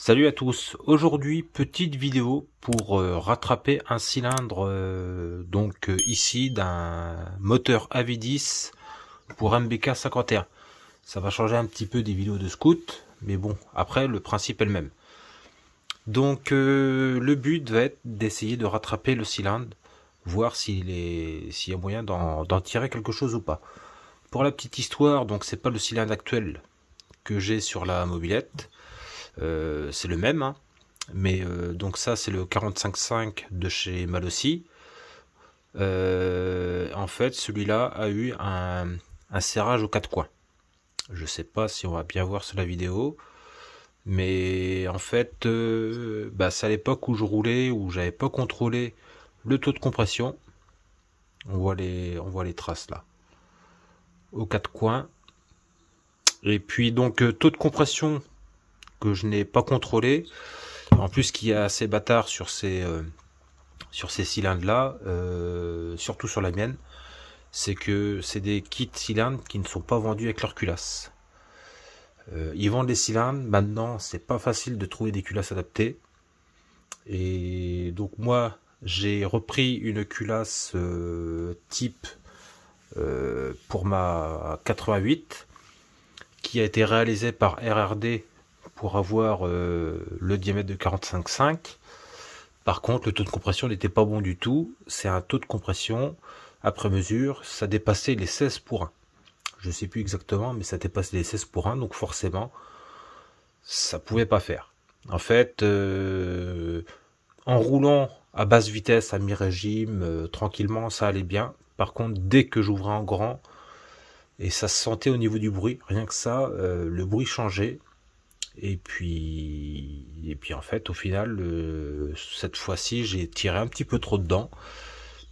Salut à tous, aujourd'hui petite vidéo pour rattraper un cylindre ici d'un moteur AV10 pour MBK 51. Ça va changer un petit peu des vidéos de scout, mais bon, après le principe est le même. Donc le but va être d'essayer de rattraper le cylindre, voir s'il y a moyen d'en tirer quelque chose ou pas. Pour la petite histoire, donc c'est pas le cylindre actuel que j'ai sur la mobilette, c'est le même, hein. Mais donc ça c'est le 45.5 de chez Malossi. En fait celui-là a eu un serrage aux quatre coins. Je sais pas si on va bien voir sur la vidéo, mais en fait c'est à l'époque où je roulais, où j'avais pas contrôlé le taux de compression. On voit les traces là aux quatre coins. Et puis donc taux de compression que je n'ai pas contrôlé, en plus qui est assez bâtard sur ces cylindres là, surtout sur la mienne, c'est que c'est des kits cylindres qui ne sont pas vendus avec leur culasse. Ils vendent des cylindres, maintenant c'est pas facile de trouver des culasses adaptées, et donc moi j'ai repris une culasse type pour ma 88 qui a été réalisée par RRD pour avoir le diamètre de 45.5. Par contre, le taux de compression n'était pas bon du tout. C'est un taux de compression, après mesure, ça dépassait les 16 pour 1. Je sais plus exactement, mais ça dépassait les 16 pour 1, donc forcément, ça pouvait pas faire. En fait, en roulant à basse vitesse, à mi-régime, tranquillement, ça allait bien. Par contre, dès que j'ouvrais en grand, et ça se sentait au niveau du bruit, rien que ça, le bruit changeait. Et puis en fait, au final, cette fois-ci, j'ai tiré un petit peu trop dedans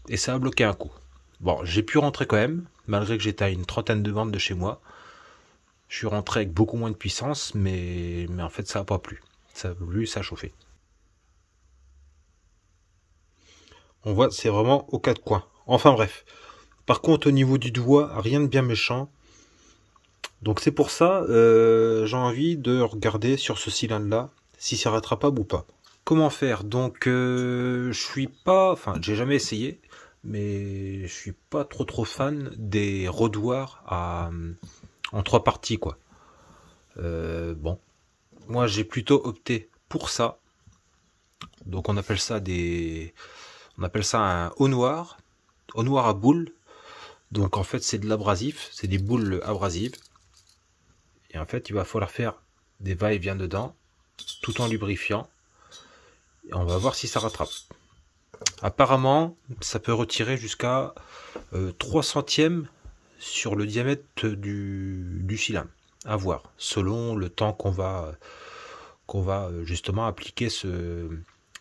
et ça a bloqué un coup. Bon, j'ai pu rentrer quand même, malgré que j'étais à une trentaine de bornes de chez moi. Je suis rentré avec beaucoup moins de puissance, mais en fait, ça n'a pas plu. Ça a plu, ça a chauffé. On voit, c'est vraiment aux quatre coins. Enfin bref. Par contre, au niveau du doigt, rien de bien méchant. Donc c'est pour ça, j'ai envie de regarder sur ce cylindre-là si c'est rattrapable ou pas. Comment faire? Donc je suis pas, enfin j'ai jamais essayé, mais je suis pas trop fan des rodoirs en trois parties quoi. Bon, moi j'ai plutôt opté pour ça. Donc on appelle ça un haut noir à boules. Donc en fait c'est de l'abrasif, c'est des boules abrasives. Et en fait, il va falloir faire des va-et-vient dedans, tout en lubrifiant. Et on va voir si ça rattrape. Apparemment, ça peut retirer jusqu'à 3 centièmes sur le diamètre du cylindre. À voir, selon le temps qu'on va justement appliquer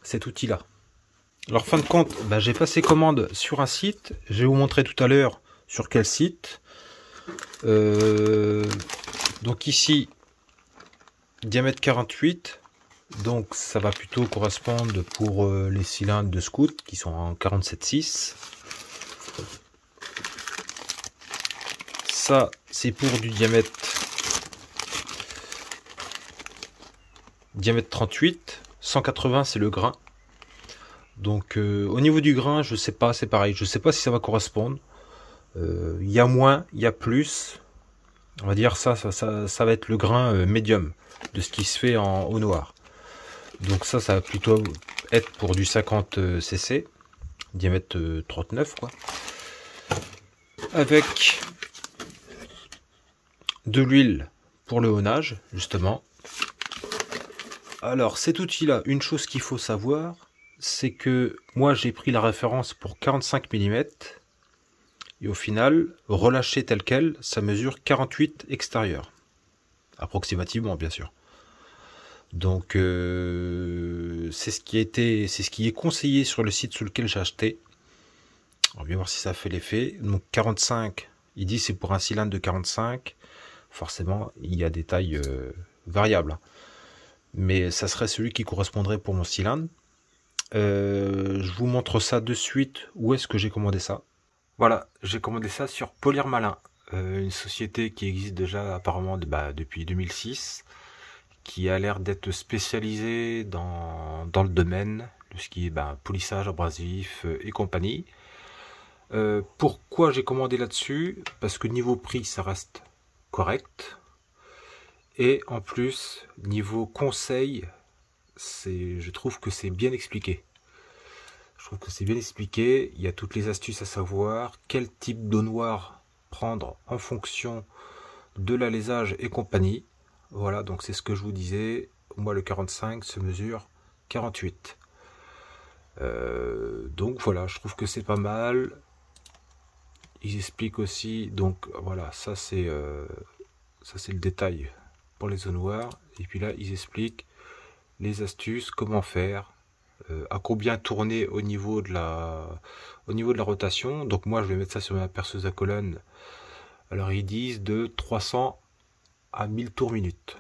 cet outil-là. Alors, fin de compte, j'ai passé commande sur un site. Je vais vous montrer tout à l'heure sur quel site. Donc ici, diamètre 48, donc ça va plutôt correspondre pour les cylindres de scout qui sont en 47,6. Ça, c'est pour du diamètre 38, 180 c'est le grain. Donc au niveau du grain, je sais pas, c'est pareil, je sais pas si ça va correspondre. Il y a moins, il y a plus. On va dire ça va être le grain médium de ce qui se fait en haut noir. Donc ça va plutôt être pour du 50 cc, diamètre 39 quoi. Avec de l'huile pour le honnage justement. Alors cet outil là, une chose qu'il faut savoir, c'est que moi j'ai pris la référence pour 45 mm. Et au final, relâché tel quel, ça mesure 48 extérieur. Approximativement, bien sûr. Donc, c'est ce qui est conseillé sur le site sur lequel j'ai acheté. On va voir si ça fait l'effet. Donc, 45, il dit c'est pour un cylindre de 45. Forcément, il y a des tailles variables. Mais ça serait celui qui correspondrait pour mon cylindre. Je vous montre ça de suite. Où est-ce que j'ai commandé ça? Voilà, j'ai commandé ça sur Polir Malin, une société qui existe déjà apparemment depuis 2006, qui a l'air d'être spécialisé dans le domaine, de ce qui est polissage, abrasif et compagnie. Pourquoi j'ai commandé là-dessus? Parce que niveau prix, ça reste correct. Et en plus, niveau conseil, je trouve que c'est bien expliqué. Je trouve que c'est bien expliqué. Il y a toutes les astuces à savoir. Quel type d'eau noire prendre en fonction de l'alésage et compagnie. Voilà, donc c'est ce que je vous disais. Moi, le 45 se mesure 48. Donc voilà, je trouve que c'est pas mal. Ils expliquent aussi, donc voilà, ça c'est le détail pour les eaux noires. Et puis là, ils expliquent les astuces, comment faire, à combien tourner au niveau de la rotation. Donc moi, je vais mettre ça sur ma perceuse à colonne. Alors ils disent de 300 à 1000 tours minute.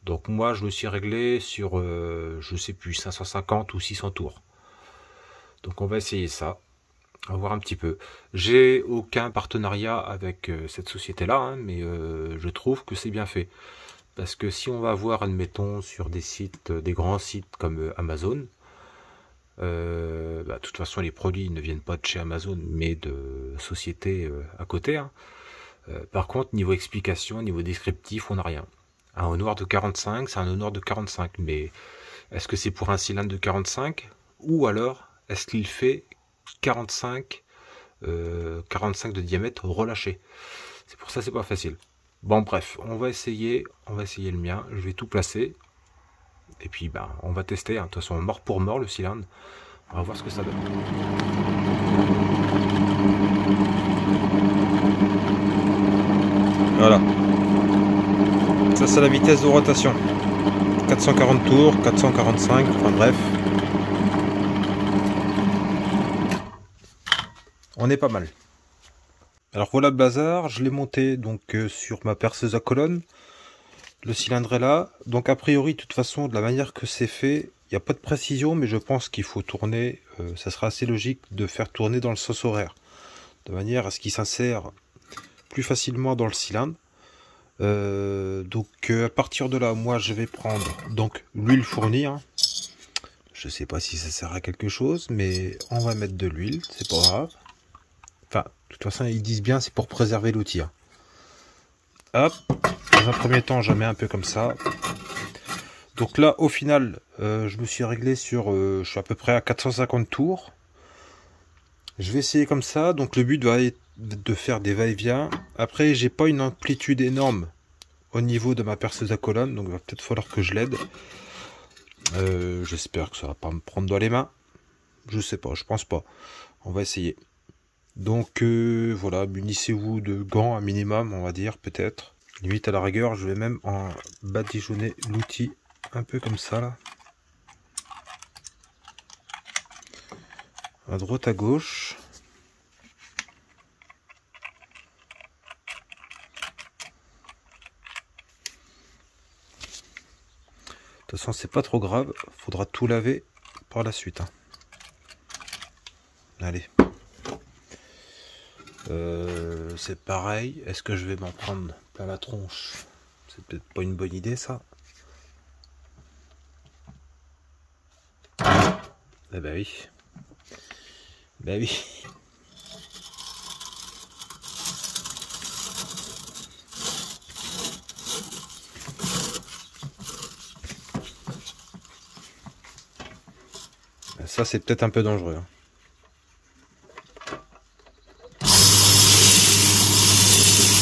Donc moi, je me suis réglé sur, je sais plus, 550 ou 600 tours. Donc on va essayer ça. On va voir un petit peu. J'ai aucun partenariat avec cette société-là, hein, mais je trouve que c'est bien fait. Parce que si on va voir, admettons, sur des sites, des grands sites comme Amazon, de toute façon, les produits ne viennent pas de chez Amazon, mais de sociétés à côté. Hein. Par contre, niveau explication, niveau descriptif, on n'a rien. Un eau noir de 45, c'est un eau noir de 45, mais est-ce que c'est pour un cylindre de 45? Ou alors, est-ce qu'il fait 45 de diamètre relâché? C'est pour ça, c'est pas facile. Bon, bref, on va essayer le mien. Je vais tout placer. Et puis, on va tester. Hein. De toute façon, mort pour mort, le cylindre. On va voir ce que ça donne. Voilà. Ça, c'est la vitesse de rotation. 440 tours, 445, enfin bref. On est pas mal. Alors voilà le bazar, je l'ai monté donc sur ma perceuse à colonne. Le cylindre est là. Donc a priori, de toute façon, de la manière que c'est fait, il n'y a pas de précision, mais je pense qu'il faut tourner, ça sera assez logique de faire tourner dans le sens horaire. De manière à ce qu'il s'insère plus facilement dans le cylindre. Donc à partir de là, moi je vais prendre donc l'huile fournie. Hein. Je sais pas si ça sert à quelque chose, mais on va mettre de l'huile, c'est pas grave. Enfin, de toute façon, ils disent bien, c'est pour préserver l'outil. Hein. Hop, dans un premier temps, je mets un peu comme ça. Donc là, au final, je me suis réglé sur, je suis à peu près à 450 tours. Je vais essayer comme ça. Donc le but va être de faire des va-et-vient. Après, j'ai pas une amplitude énorme au niveau de ma perceuse à colonne, donc il va peut-être falloir que je l'aide. J'espère que ça va pas me prendre dans les mains. Je sais pas, je pense pas. On va essayer. Donc voilà, munissez-vous de gants un minimum, on va dire, peut-être. Limite à la rigueur, je vais même en badigeonner l'outil un peu comme ça là. À droite à gauche. De toute façon, c'est pas trop grave, faudra tout laver par la suite. Hein. Allez. C'est pareil, est-ce que je vais m'en prendre plein la tronche? C'est peut-être pas une bonne idée ça. Eh ben oui. Ben oui. Ça c'est peut-être un peu dangereux. Hein.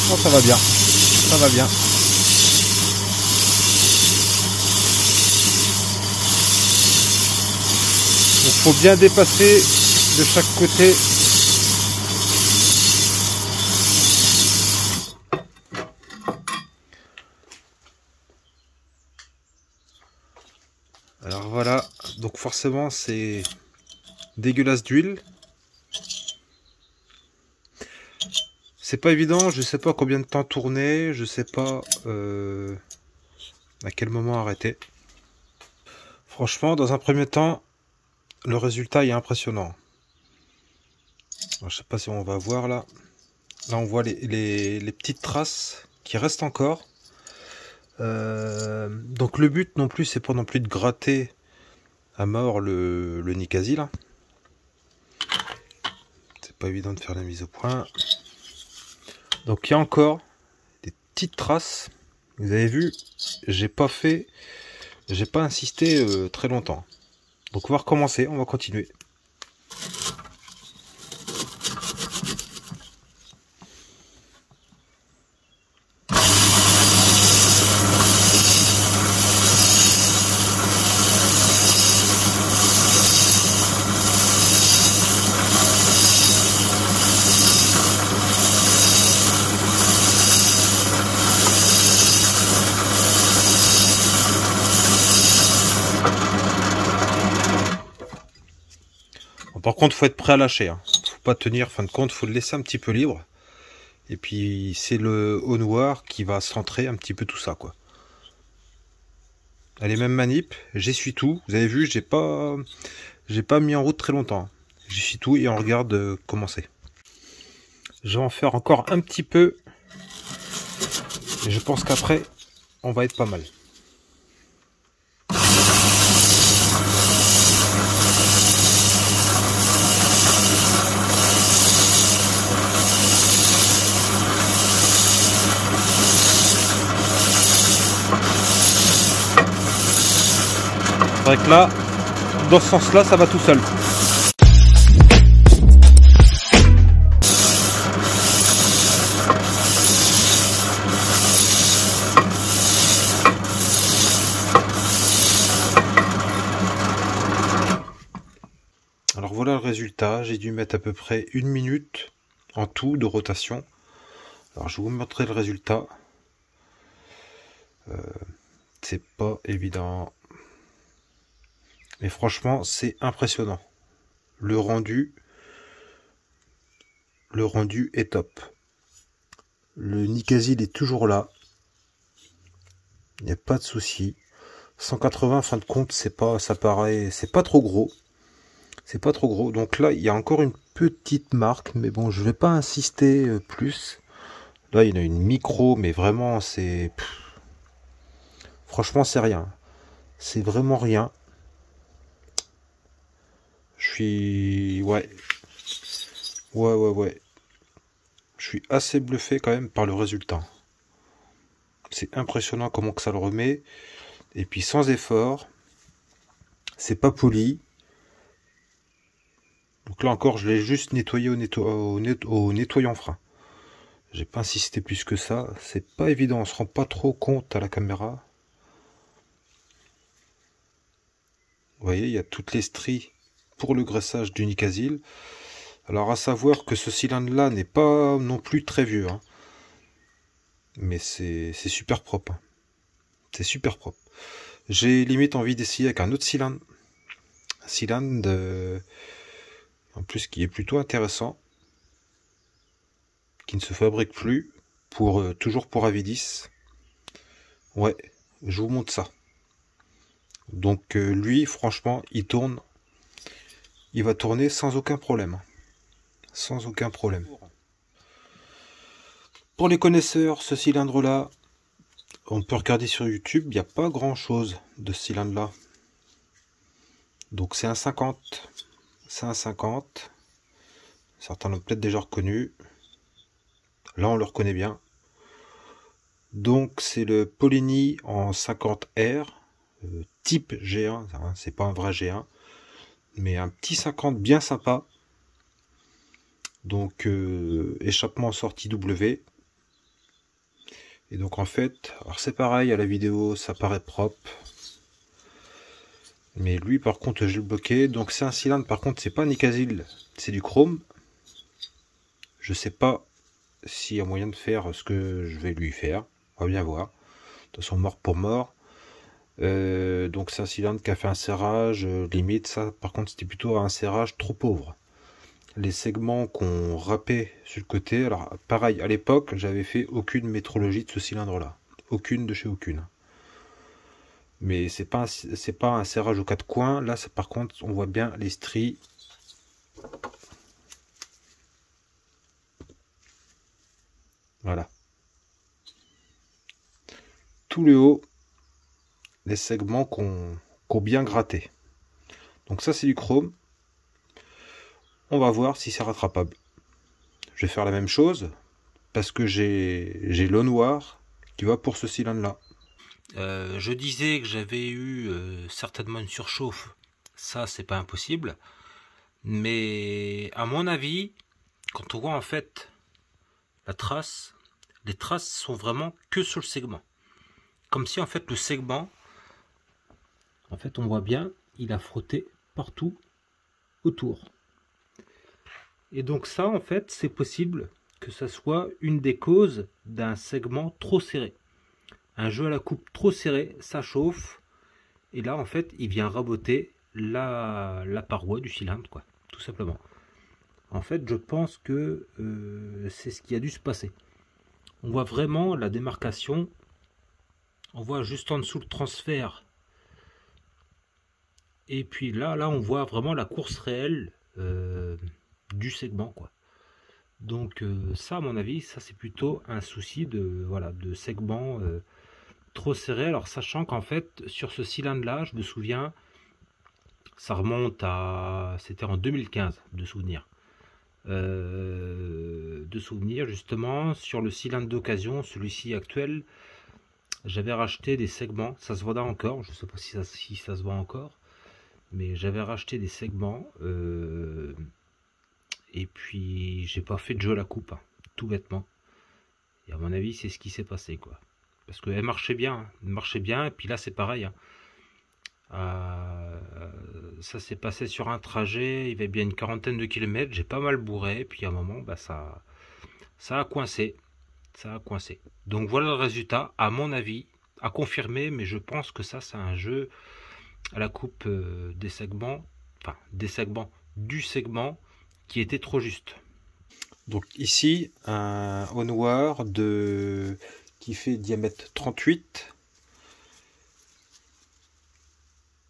Oh, ça va bien, ça va bien. Il faut bien dépasser de chaque côté. Alors voilà, donc forcément c'est dégueulasse d'huile. C'est pas évident, je sais pas combien de temps tourner, je sais pas à quel moment arrêter. Franchement, dans un premier temps, le résultat est impressionnant. Alors, je sais pas si on va voir là. Là, on voit les petites traces qui restent encore. Donc le but non plus, c'est pas non plus de gratter à mort le Nicasie là. C'est pas évident de faire la mise au point. Donc il y a encore des petites traces. Vous avez vu, j'ai pas insisté très longtemps. Donc on va recommencer, on va continuer. Par contre, faut être prêt à lâcher. Hein. Faut pas tenir, fin de compte, faut le laisser un petit peu libre. Et puis c'est le haut noir qui va centrer un petit peu tout ça, quoi. Allez, même manip, j'essuie tout. Vous avez vu, j'ai pas mis en route très longtemps. J'essuie tout et on regarde commencer. Je vais en faire encore un petit peu. Et je pense qu'après, on va être pas mal. C'est vrai que là, dans ce sens-là, ça va tout seul. Alors voilà le résultat, j'ai dû mettre à peu près 1 minute en tout de rotation. Alors je vous montrerai le résultat. C'est pas évident. Mais franchement, c'est impressionnant. Le rendu est top. Le Nicasie est toujours là. Il n'y a pas de souci. 180, fin de compte, c'est pas trop gros. C'est pas trop gros. Donc là, il y a encore une petite marque, mais bon, je vais pas insister plus. Là, il y en a une micro, mais vraiment, c'est... Franchement, c'est rien. C'est vraiment rien. Je suis... Ouais. Je suis assez bluffé quand même par le résultat. C'est impressionnant comment que ça le remet. Et puis sans effort. C'est pas poli. Donc là encore, je l'ai juste nettoyé au nettoyant frein. J'ai pas insisté plus que ça. C'est pas évident, on se rend pas trop compte à la caméra. Vous voyez, il y a toutes les stries pour le graissage du Nicasie. Alors à savoir que ce cylindre-là n'est pas non plus très vieux. Hein. Mais c'est super propre. Hein. C'est super propre. J'ai limite envie d'essayer avec un autre cylindre. Un cylindre en plus qui est plutôt intéressant. Qui ne se fabrique plus. Toujours pour Avidis. Ouais, je vous montre ça. Donc lui, franchement, il va tourner sans aucun problème. Sans aucun problème. Pour les connaisseurs, ce cylindre-là, on peut regarder sur YouTube, il n'y a pas grand-chose de ce cylindre-là. Donc c'est un 50. C'est un 50. Certains l'ont peut-être déjà reconnu. Là, on le reconnaît bien. Donc c'est le Polini en 50R, type G1, hein, c'est pas un vrai G1, mais un petit 50 bien sympa. Donc échappement sortie W. Et donc en fait, alors c'est pareil, à la vidéo ça paraît propre. Mais lui par contre je le bloqué. Donc c'est un cylindre, par contre c'est pas Nicasie, c'est du chrome. Je sais pas s'il y a moyen de faire ce que je vais lui faire. On va bien voir. De toute façon, mort pour mort. Donc c'est un cylindre qui a fait un serrage limite. Ça par contre c'était plutôt un serrage trop pauvre. Les segments qu'on râpait sur le côté, alors pareil, à l'époque j'avais fait aucune métrologie de ce cylindre là, aucune de chez aucune, mais c'est pas un serrage aux quatre coins. Là par contre on voit bien les stries. Voilà, tout le haut les segments qu'on bien gratté. Donc ça c'est du chrome. On va voir si c'est rattrapable. Je vais faire la même chose parce que j'ai l'eau noire qui va pour ce cylindre là. Je disais que j'avais eu certainement une surchauffe. Ça c'est pas impossible. Mais à mon avis, quand on voit en fait la trace, les traces sont vraiment que sur le segment. Comme si en fait le segment, en fait on voit bien, il a frotté partout autour. Et donc ça en fait c'est possible que ça soit une des causes d'un segment trop serré. Un jeu à la coupe trop serré, ça chauffe. Et là en fait il vient raboter la paroi du cylindre, quoi, tout simplement. En fait je pense que c'est ce qui a dû se passer. On voit vraiment la démarcation. On voit juste en dessous le transfert. Et puis là on voit vraiment la course réelle du segment, quoi. Donc ça à mon avis, ça c'est plutôt un souci de, voilà, de segment trop serré. Alors sachant qu'en fait sur ce cylindre là, je me souviens, ça remonte à, c'était en 2015 de souvenir. Justement sur le cylindre d'occasion, celui-ci actuel, j'avais racheté des segments, ça se vendait encore, je sais pas si ça se vend encore, mais j'avais racheté des segments et puis j'ai pas fait de jeu à la coupe, hein, tout bêtement. Et à mon avis c'est ce qui s'est passé, quoi, parce qu'elle marchait bien, hein, elle marchait bien, et puis là c'est pareil, hein. Ça s'est passé sur un trajet, il y avait bien une quarantaine de kilomètres, j'ai pas mal bourré, et puis à un moment bah, ça a coincé, donc voilà le résultat, à mon avis, à confirmer, mais je pense que ça c'est un jeu à la coupe des segments, enfin des segments du segment qui était trop juste. Donc ici un Onward qui fait diamètre 38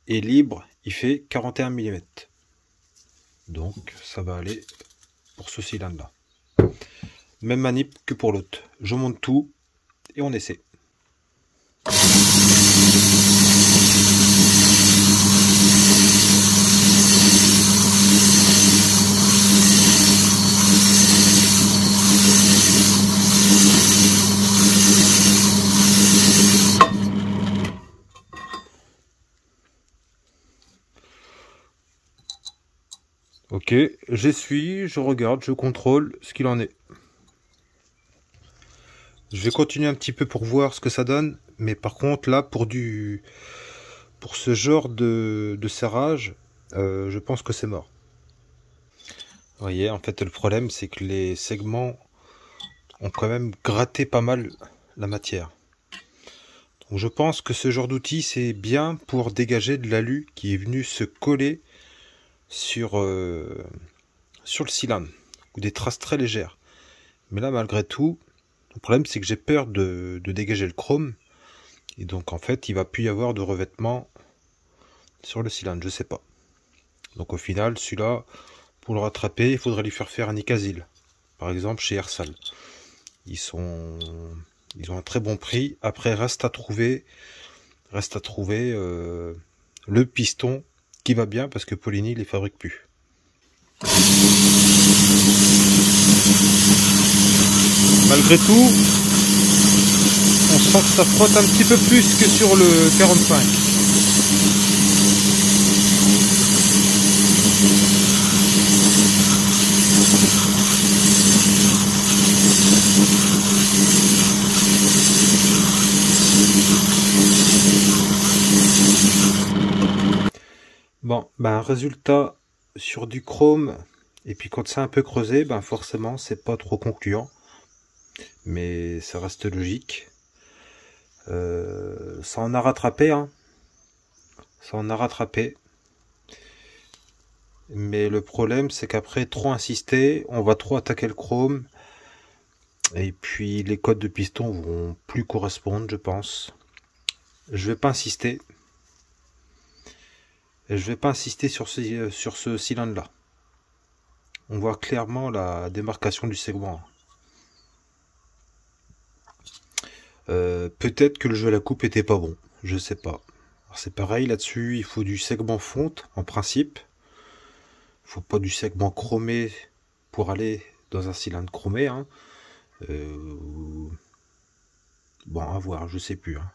et libre il fait 41 mm. Donc ça va aller pour ce cylindre là. Même manip que pour l'autre. Je monte tout et on essaie. Ok, j'essuie, je regarde, je contrôle ce qu'il en est. Je vais continuer un petit peu pour voir ce que ça donne, mais par contre là pour ce genre de serrage, je pense que c'est mort. Vous voyez, en fait le problème c'est que les segments ont quand même gratté pas mal la matière. Donc je pense que ce genre d'outil c'est bien pour dégager de l'alu qui est venu se coller sur le cylindre, ou des traces très légères. Mais là malgré tout, le problème c'est que j'ai peur de dégager le chrome, et donc en fait il va plus y avoir de revêtement sur le cylindre, je sais pas. Donc au final celui-là, pour le rattraper, il faudrait lui faire un Nicasil, par exemple chez Ersal. Ils ont un très bon prix. Après reste à trouver le piston qui va bien, parce que Polini les fabrique plus. Malgré tout, on sent que ça frotte un petit peu plus que sur le 45. Bon, ben résultat sur du chrome, et puis quand c'est un peu creusé, ben forcément c'est pas trop concluant, mais ça reste logique. Ça en a rattrapé, hein. Ça en a rattrapé. Mais le problème c'est qu'après trop insister, on va trop attaquer le chrome, et puis les codes de piston vont plus correspondre, je pense. Je vais pas insister. Et je vais pas insister sur ce cylindre là. On voit clairement la démarcation du segment. Peut-être que le jeu à la coupe était pas bon, je sais pas. C'est pareil là-dessus, il faut du segment fonte en principe. Il faut pas du segment chromé pour aller dans un cylindre chromé. Hein. Bon, à voir, je sais plus. Hein.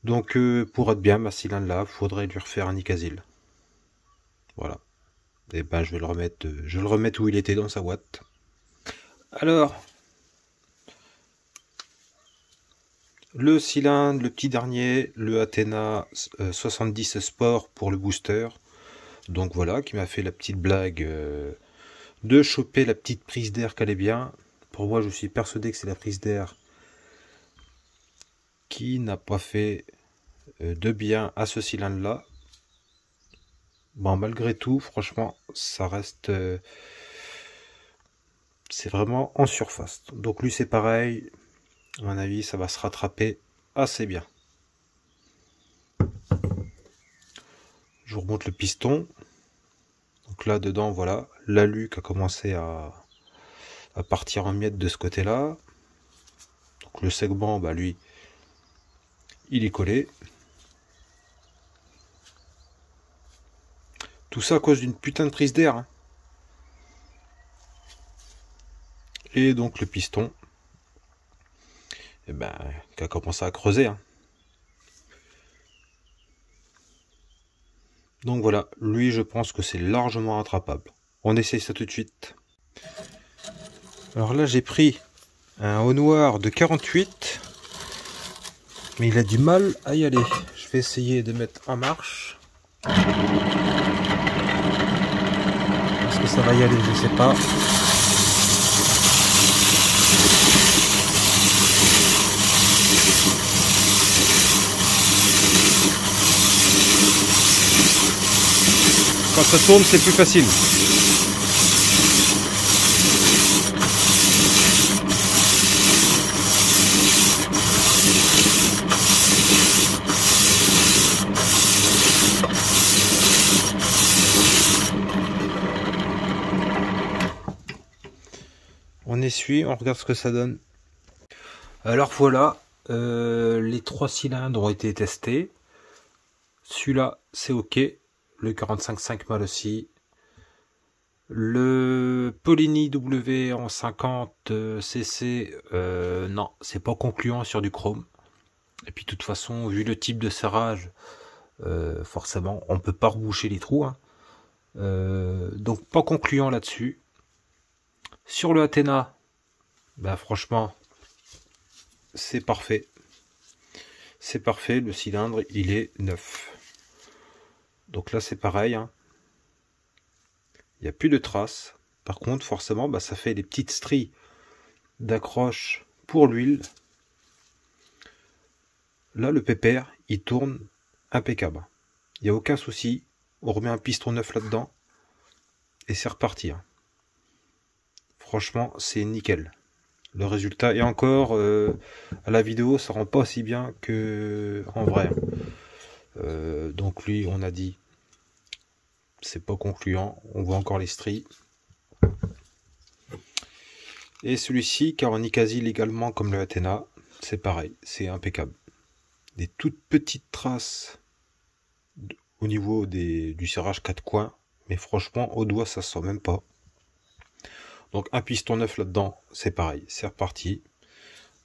Donc pour être bien, ma cylindre là, faudrait lui refaire un Nicasil. Voilà. Et ben je vais le remettre où il était dans sa boîte. Alors, le cylindre, le petit dernier, le Athena 70 Sport pour le booster. Donc voilà, qui m'a fait la petite blague de choper la petite prise d'air qu'elle est bien. Pour moi, je suis persuadé que c'est la prise d'air qui n'a pas fait de bien à ce cylindre-là. Bon, malgré tout, franchement, ça reste... c'est vraiment en surface. Donc lui, c'est pareil. À mon avis, ça va se rattraper assez bien. Je vous remonte le piston. Donc là, dedans, voilà, l'aluc a commencé à partir en miettes de ce côté-là. Donc le segment, bah lui, il est collé. Tout ça à cause d'une putain de prise d'air. Hein. Et donc le piston, eh ben, qui a commencé à creuser. Hein. Donc voilà, lui je pense que c'est largement rattrapable. On essaye ça tout de suite. Alors là j'ai pris un haut noir de 48, mais il a du mal à y aller. Je vais essayer de mettre en marche. Est-ce que ça va y aller? Je sais pas. Quand ça tourne, c'est plus facile. On essuie, on regarde ce que ça donne. Alors voilà, les 3 cylindres ont été testés. Celui-là, c'est ok. Le 45.5 mal aussi. Le Polini W en 50 cc, non, c'est pas concluant sur du chrome. Et puis de toute façon, vu le type de serrage, forcément, on peut pas reboucher les trous. Hein. Donc pas concluant là-dessus. Sur le Athena, bah franchement, c'est parfait. C'est parfait, le cylindre, il est neuf. Donc là, c'est pareil. Hein. Il n'y a plus de traces. Par contre, forcément, bah, ça fait des petites stries d'accroche pour l'huile. Là, le pépère, il tourne impeccable. Il n'y a aucun souci. On remet un piston neuf là-dedans. Et c'est reparti. Hein. Franchement, c'est nickel. Le résultat, et encore, à la vidéo, ça rend pas aussi bien que en vrai. Donc lui, on a dit, c'est pas concluant. On voit encore les stries. Et celui-ci, car on y quasi légalement comme le Athena, c'est pareil, c'est impeccable. Des toutes petites traces au niveau du serrage 4 coins, mais franchement, au doigt, ça se sent même pas. Donc un piston neuf là-dedans, c'est pareil, c'est reparti.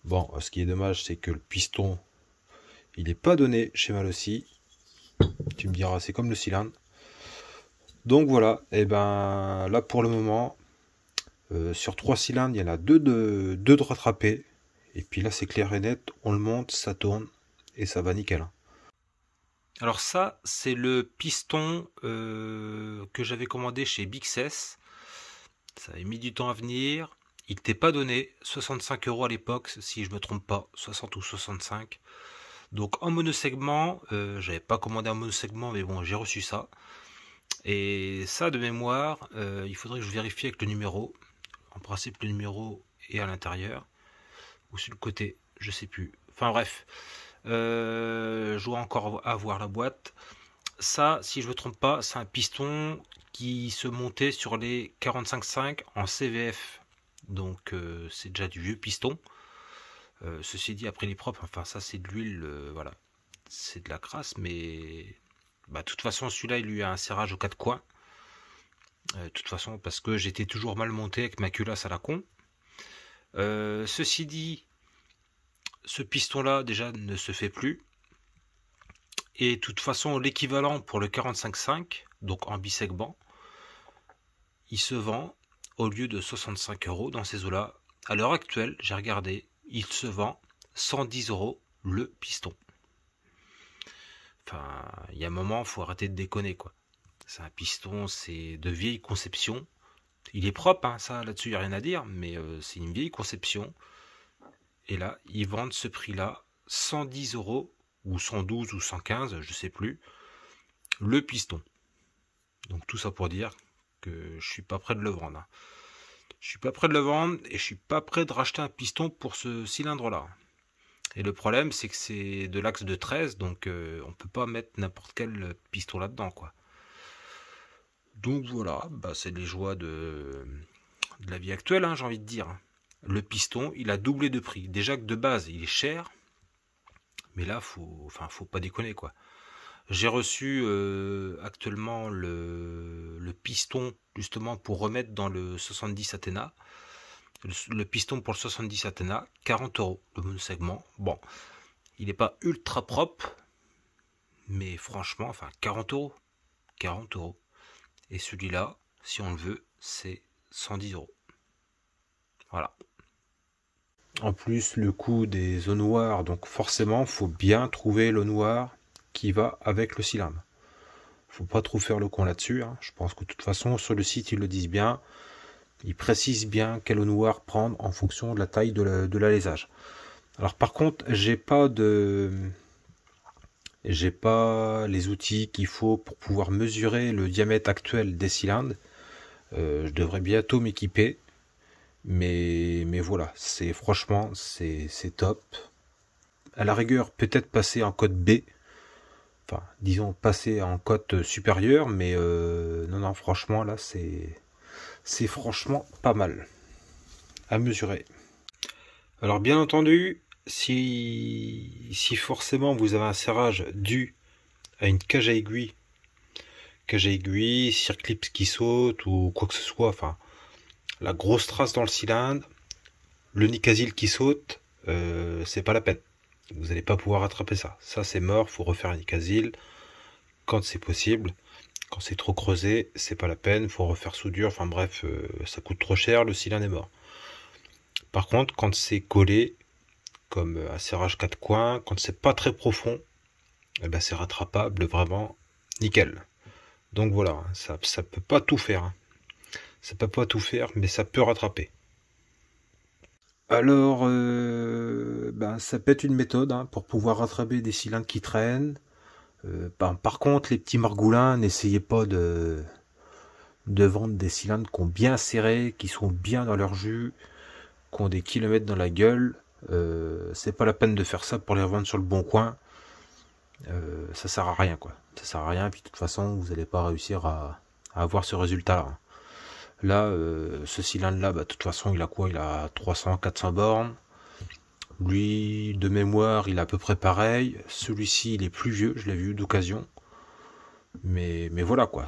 Bon, ce qui est dommage, c'est que le piston, il n'est pas donné chez Malossi. Tu me diras, c'est comme le cylindre. Donc voilà, et ben là pour le moment, sur 3 cylindres, il y en a 2 de rattrapés. Et puis là, c'est clair et net, on le monte, ça tourne, et ça va nickel. Hein. Alors ça, c'est le piston que j'avais commandé chez Bixess. Ça avait mis du temps à venir. Il n'était pas donné. 65 € à l'époque, si je me trompe pas. 60 ou 65. Donc en monosegment, j'avais pas commandé en monosegment, mais bon, j'ai reçu ça. Et ça, de mémoire, il faudrait que je vérifie avec le numéro. En principe, le numéro est à l'intérieur. Ou sur le côté, je sais plus. Enfin bref. Je dois encore avoir la boîte. Ça, si je ne me trompe pas, c'est un piston qui se montait sur les 45.5 en CVF. Donc c'est déjà du vieux piston. Ceci dit, après il est propre, enfin ça c'est de l'huile, voilà, c'est de la crasse, mais bah, de toute façon celui-là il lui a un serrage aux quatre coins. De toute façon, parce que j'étais toujours mal monté avec ma culasse à la con. Ceci dit, ce piston-là déjà ne se fait plus. Et de toute façon, l'équivalent pour le 45.5, donc en bisegment, il se vend au lieu de 65 € dans ces eaux-là. À l'heure actuelle, j'ai regardé, il se vend 110 € le piston. Enfin, il y a un moment, il faut arrêter de déconner, quoi. C'est un piston, c'est de vieille conception. Il est propre, hein, ça, là-dessus, il n'y a rien à dire, mais c'est une vieille conception. Et là, ils vendent ce prix-là, 110 € ou 112 ou 115, je sais plus, le piston. Donc tout ça pour dire que je suis pas prêt de le vendre. Hein. Je suis pas prêt de le vendre et je suis pas prêt de racheter un piston pour ce cylindre-là. Et le problème, c'est que c'est de l'axe de 13, donc on peut pas mettre n'importe quel piston là-dedans, quoi. Donc voilà, bah, c'est les joies de la vie actuelle, hein, j'ai envie de dire. Le piston, il a doublé de prix. Déjà que de base, il est cher, mais là, faut pas déconner, quoi. J'ai reçu actuellement le piston, justement, pour remettre dans le 70 Athena. Le piston pour le 70 Athena, 40 €, le monosegment. Bon, il n'est pas ultra propre, mais franchement, enfin, 40 €. 40 €. Et celui-là, si on le veut, c'est 110 €. Voilà. En plus, le coût des eaux noires, donc forcément, il faut bien trouver l'eau noire qui va avec le cylindre. Faut pas trop faire le con là-dessus. Hein. Je pense que de toute façon, sur le site, ils le disent bien. Ils précisent bien quelle eau noire prendre en fonction de la taille de l'alésage. Alors par contre, j'ai pas les outils qu'il faut pour pouvoir mesurer le diamètre actuel des cylindres. Je devrais bientôt m'équiper. Mais voilà, franchement, c'est top. À la rigueur, peut-être passer en code B. Enfin, disons passer en cote supérieure, mais non, franchement, là, c'est franchement pas mal à mesurer. Alors, bien entendu, si forcément vous avez un serrage dû à une cage à aiguille, circlips qui saute ou quoi que ce soit, enfin, la grosse trace dans le cylindre, le Nicasil qui saute, c'est pas la peine. Vous n'allez pas pouvoir rattraper ça. Ça, c'est mort, faut refaire un Nicasil quand c'est possible. Quand c'est trop creusé, c'est pas la peine, faut refaire soudure, enfin bref, ça coûte trop cher, le cylindre est mort. Par contre, quand c'est collé, comme un serrage 4 coins, quand c'est pas très profond, eh ben c'est rattrapable vraiment nickel. Donc voilà, ça peut pas tout faire. Hein. Ça peut pas tout faire, mais ça peut rattraper. Alors, ça peut être une méthode hein, pour pouvoir rattraper des cylindres qui traînent. Par contre, les petits margoulins, n'essayez pas de vendre des cylindres qui ont bien serré, qui sont bien dans leur jus, qui ont des kilomètres dans la gueule. C'est pas la peine de faire ça pour les revendre sur le bon coin. Ça sert à rien, quoi. Ça sert à rien, puis de toute façon, vous n'allez pas réussir à avoir ce résultat-là. Là, ce cylindre-là, de toute façon, il a quoi? Il a 300-400 bornes. Lui, de mémoire, il est à peu près pareil. Celui-ci, il est plus vieux, je l'ai vu d'occasion. Mais voilà, quoi.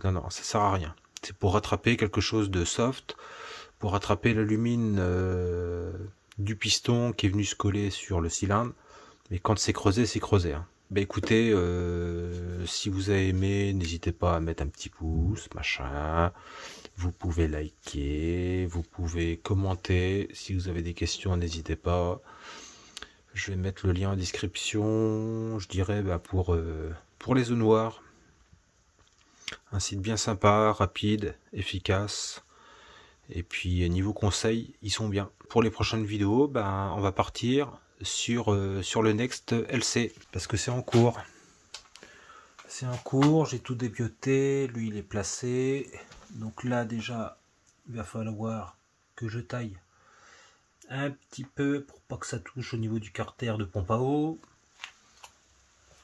Non, ça sert à rien. C'est pour rattraper quelque chose de soft, pour rattraper l'alumine du piston qui est venu se coller sur le cylindre. Mais quand c'est creusé, c'est creusé. Hein. Écoutez, si vous avez aimé, n'hésitez pas à mettre un petit pouce, machin. Vous pouvez liker, vous pouvez commenter. Si vous avez des questions, n'hésitez pas. Je vais mettre le lien en description. Je dirais pour les eaux noires. Un site bien sympa, rapide, efficace. Et puis niveau conseils, ils sont bien. Pour les prochaines vidéos, on va partir sur le Next LC. Parce que c'est en cours. C'est en cours, j'ai tout débioté. Lui, il est placé. Donc là déjà il va falloir que je taille un petit peu pour pas que ça touche au niveau du carter de pompe à eau.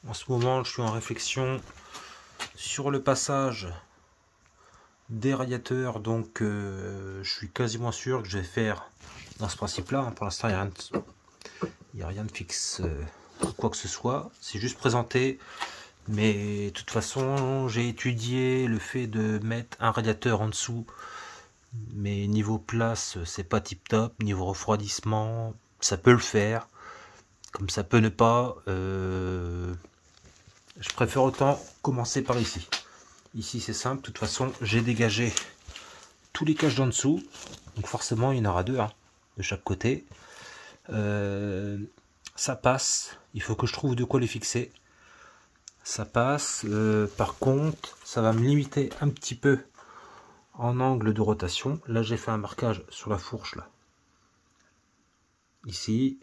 En ce moment je suis en réflexion sur le passage des radiateurs, donc je suis quasiment sûr que je vais faire dans ce principe là. Pour l'instant il n'y a Il n'y a rien de fixe, quoi que ce soit. C'est juste présenté. Mais de toute façon, j'ai étudié le fait de mettre un radiateur en dessous. Mais niveau place, c'est pas tip top. Niveau refroidissement, ça peut le faire. Comme ça peut ne pas. Je préfère autant commencer par ici. Ici, c'est simple. De toute façon, j'ai dégagé tous les caches d'en dessous. Donc forcément, il y en aura deux, hein, de chaque côté. Ça passe. Il faut que je trouve de quoi les fixer. Ça passe. Par contre, ça va me limiter un petit peu en angle de rotation. Là, j'ai fait un marquage sur la fourche, là. Ici.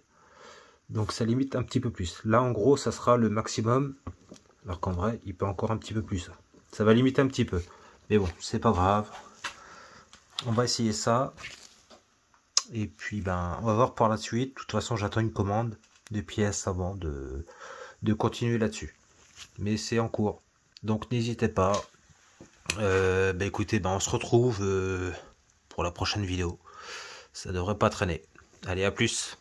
Donc, ça limite un petit peu plus. Là, en gros, ça sera le maximum. Alors qu'en vrai, il peut encore un petit peu plus. Ça va limiter un petit peu. Mais bon, c'est pas grave. On va essayer ça. Et puis, ben, on va voir par la suite. De toute façon, j'attends une commande de pièces avant de continuer là-dessus. Mais c'est en cours. Donc, n'hésitez pas. Écoutez, on se retrouve pour la prochaine vidéo. Ça devrait pas traîner. Allez, à plus.